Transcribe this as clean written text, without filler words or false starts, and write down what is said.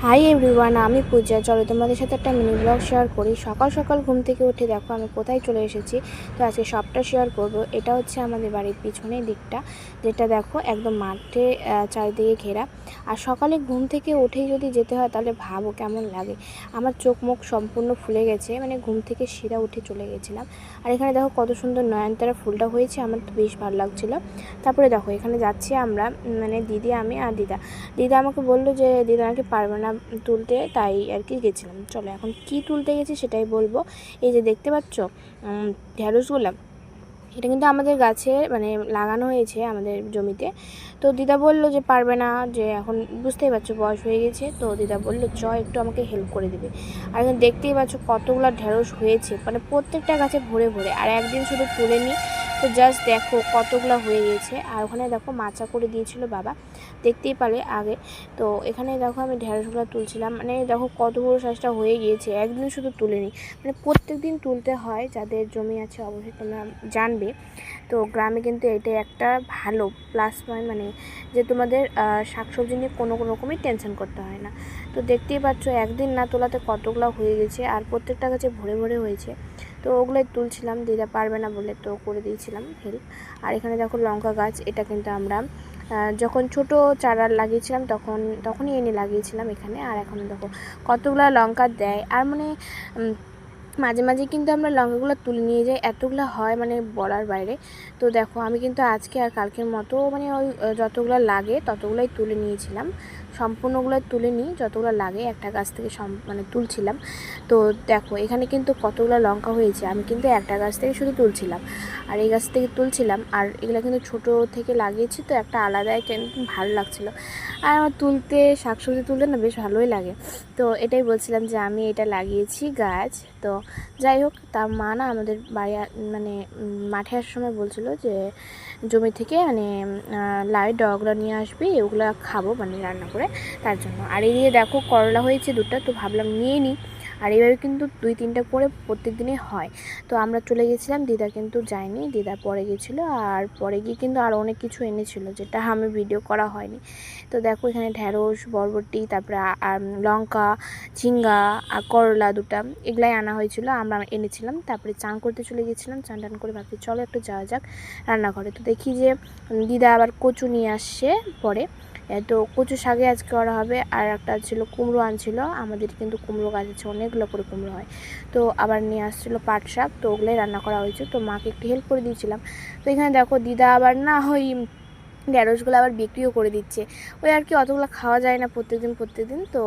Hi everyone, আমি পূজা। চলো তোমাদের সাথে একটা মিনি ব্লগ শেয়ার করি। সকাল সকাল ঘুম থেকে উঠে দেখো আমি কোথায় চলে এসেছি। তো আজকে সবটা শেয়ার করব। এটা হচ্ছে আমাদের বাড়ির পিছনের দিকটা, যেটা দেখো একদম মাঠে চারিদিকে ঘেরা। আর সকালে ঘুম থেকে উঠেই যদি যেতে হয় তাহলে ভাবো কেমন লাগে। আমার চোখ মুখ সম্পূর্ণ ফুলে গেছে, মানে ঘুম থেকে শিরা উঠে চলে গেছিলাম। আর এখানে দেখো কত সুন্দর নয়নতারা ফুলটা হয়েছে, আমার তো বেশ ভালো লাগছিলো। তারপরে দেখো এখানে যাচ্ছি আমরা, মানে দিদি, আমি আর দিদা। দিদা আমাকে বললো যে দিদা নাকি পারবে না তুলতে, তাই আর কি গেছিলাম। চলো এখন কি তুলতে গেছি সেটাই বলবো। এই যে দেখতে পাচ্ছ ঢ্যাঁড়সগুলো, এটা কিন্তু আমাদের গাছে মানে লাগানো হয়েছে আমাদের জমিতে। তো দিদা বলল যে পারবে না, যে এখন বুঝতেই পারছো বয়স হয়ে গেছে। তো দিদা বললো চ একটু আমাকে হেল্প করে দিবে। আর এখন দেখতেই পাচ্ছ কতগুলো ঢ্যাঁড়স হয়েছে, মানে প্রত্যেকটা গাছে ভরে ভরে। আর একদিন শুধু তুলে নিই, তো জাস্ট দেখো কতগুলো হয়ে গেছে। আর ওখানে দেখো মাচা করে দিয়েছিল বাবা, দেখতেই পারে আগে। তো এখানে দেখো আমি ঢ্যাঁড়সগুলো তুলছিলাম, মানে দেখো কত বড়ো সাইজটা হয়ে গিয়েছে। একদিন শুধু তুলে নিই, মানে প্রত্যেক দিন তুলতে হয়। যাদের জমি আছে অবশ্যই তোমরা জানবে। তো গ্রামে কিন্তু এটাই একটা ভালো প্লাস পয়েন্ট, মানে যে তোমাদের শাকসবজি নিয়ে কোনো রকমই টেনশন করতে হয় না। তো দেখতেই পাচ্ছ একদিন না তোলাতে কতগুলো হয়ে গেছে, আর প্রত্যেকটা গাছে ভরে ভরে হয়েছে। তো ওগুলোই তুলছিলাম, দিদা পারবে না বলে তো করে দিয়েছিলাম হেল্প। আর এখানে দেখো লঙ্কা গাছ, এটা কিন্তু আমরা যখন ছোট চারা লাগিয়েছিলাম তখনই এনে লাগিয়েছিলাম এখানে। আর এখন দেখো কতগুলো লঙ্কা দেয়। আর মানে মাঝে মাঝে কিন্তু আমরা লঙ্কাগুলো তুলে নিয়ে যাই, এতগুলো হয় মানে বলার বাইরে। তো দেখো আমি কিন্তু আজকে আর কালকের মতো মানে ওই যতগুলো লাগে ততগুলোই তুলে নিয়েছিলাম। সম্পূর্ণগুলো তুলে নিই, যতগুলো লাগে একটা গাছ থেকে মানে তুলছিলাম। তো দেখো এখানে কিন্তু কতগুলো লঙ্কা হয়েছে, আমি কিন্তু একটা গাছ থেকে শুধু তুলছিলাম, আর এই গাছ থেকে তুলছিলাম। আর এগুলো কিন্তু ছোটো থেকে লাগিয়েছি, তো একটা আলাদাই কিন্তু ভালো লাগছিলো। আর আমার তুলতে, শাকসবজি তুলতে না বেশ ভালোই লাগে। তো এটাই বলছিলাম যে আমি এটা লাগিয়েছি গাছ। তো যাই হোক, তার মা না আমাদের বাড়ি মানে মাঠে আসার সময় বলছিল যে জমি থেকে মানে লাউয়ের ডগাগুলো নিয়ে আসবি, ওগুলো খাবো মানে রান্না করে, তার জন্য। আর এই দিয়ে দেখো করলা হয়েছে দুটো, তো ভাবলাম নিয়ে নিই। আর এইভাবে কিন্তু 2-3টা করে প্রত্যেক দিনে হয়। তো আমরা চলে গেছিলাম, দিদা কিন্তু যায়নি, দিদা পরে গেছিলো। আর পরে গিয়ে কিন্তু আরও অনেক কিছু এনেছিল, যেটা আমি ভিডিও করা হয়নি। তো দেখো এখানে ঢ্যাঁড়স, বরবটি, তারপরে লঙ্কা, ঝিঙ্গা আর করলা দুটা, এগুলাই আনা হয়েছিল, আমরা এনেছিলাম। তারপরে চান করতে চলে গেছিলাম, চান টান করে ভাবছি চলো একটু যাওয়া যাক রান্নাঘরে। তো দেখি যে দিদা আবার কচু নিয়ে আসছে পরে। তো কচু শাকে আজকে করা হবে। আর একটা ছিল কুমড়ো আনছিল, আমাদের কিন্তু কুমড়ো গাছ আছে, অনেকগুলো করে কুমড়ো হয়। তো আবার নিয়ে আসছিলো পাট শাক, তো ওগুলোই রান্না করা হয়েছে। তো মাকে একটু হেল্প করে দিয়েছিলাম। তো এখানে দেখো দিদা আবার না ওই ঢ্যাঁড়সগুলো আবার বিক্রিও করে দিচ্ছে। ওই আর কি, অতগুলো খাওয়া যায় না প্রত্যেকদিন। তো